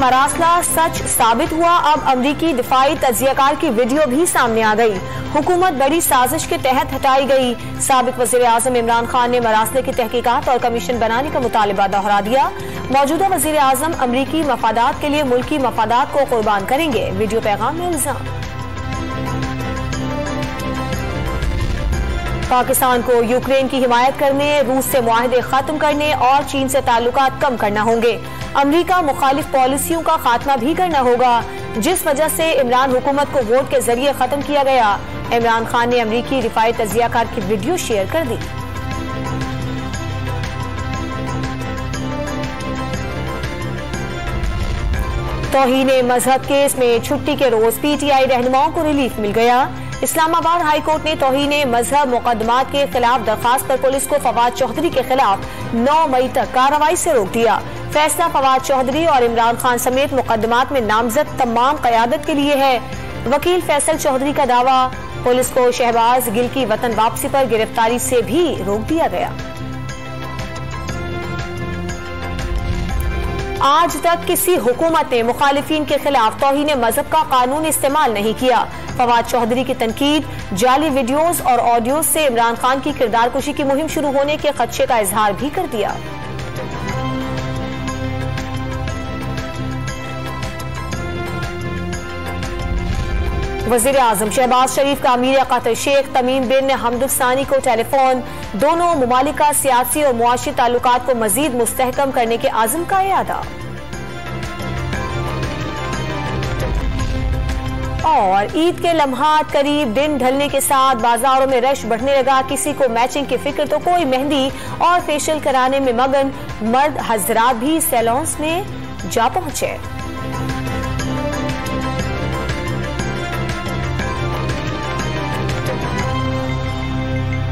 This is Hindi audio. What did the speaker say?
मरासला सच साबित हुआ। अब अमरीकी दिफाई तजियाकार की वीडियो भी सामने आ गई। हुकूमत बड़ी साजिश के तहत हटाई गई। साबिक वजीर आजम इमरान खान ने मरासले की तहकीकात और कमीशन बनाने का मुतालबा दोहरा दिया। मौजूदा वजीर आजम अमरीकी मफादात के लिए मुल्की मफादात को कुर्बान करेंगे। वीडियो पैगाम में इल्जाम। पाकिस्तान को यूक्रेन की हिमायत करने, रूस से मुआहदे खत्म करने और चीन से ताल्लुकात कम करना होंगे। अमरीका मुखालिफ पॉलिसियों का खात्मा भी करना होगा, जिस वजह से इमरान हुकूमत को वोट के जरिए खत्म किया गया। इमरान खान ने अमरीकी रिफाई तजियाकार की वीडियो शेयर कर दी। तौहीन मजहब केस में छुट्टी के रोज पीटीआई रहनुमाओं को रिलीफ मिल गया। इस्लामाबाद हाई कोर्ट ने तौहीन मजहब मुकदमात के खिलाफ दरखास्त पर पुलिस को फवाद चौधरी के खिलाफ 9 मई तक कार्रवाई से रोक दिया। फैसला फवाद चौधरी और इमरान खान समेत मुकदमात में नामजद तमाम क़यादत के लिए है। वकील फैसल चौधरी का दावा, पुलिस को शहबाज गिल की वतन वापसी पर गिरफ्तारी से भी रोक दिया गया। आज तक किसी हुकूमत ने मुखालिफिन के खिलाफ तौहीन मजहब का कानून इस्तेमाल नहीं किया। फवाद चौधरी की तनकीद, जाली वीडियोस और ऑडियोज से इमरान खान की किरदार कुशी की मुहिम शुरू होने के खदशे का इजहार भी कर दिया। वजीर आजम शहबाज शरीफ का अमीर कतर शेख तमीम बिन हमद सानी को टेलीफोन, दोनों मुमालिक का सियासी और मुआशी ताल्लुकात को मजीद मुस्तहकम करने के आज़म का इरादा। और ईद के लम्हात करीब, दिन ढलने के साथ बाजारों में रश बढ़ने लगा। किसी को मैचिंग की फिक्र तो कोई मेहंदी और फेशियल कराने में मगन। मर्द हजरात भी सैलून्स में जा पहुंचे।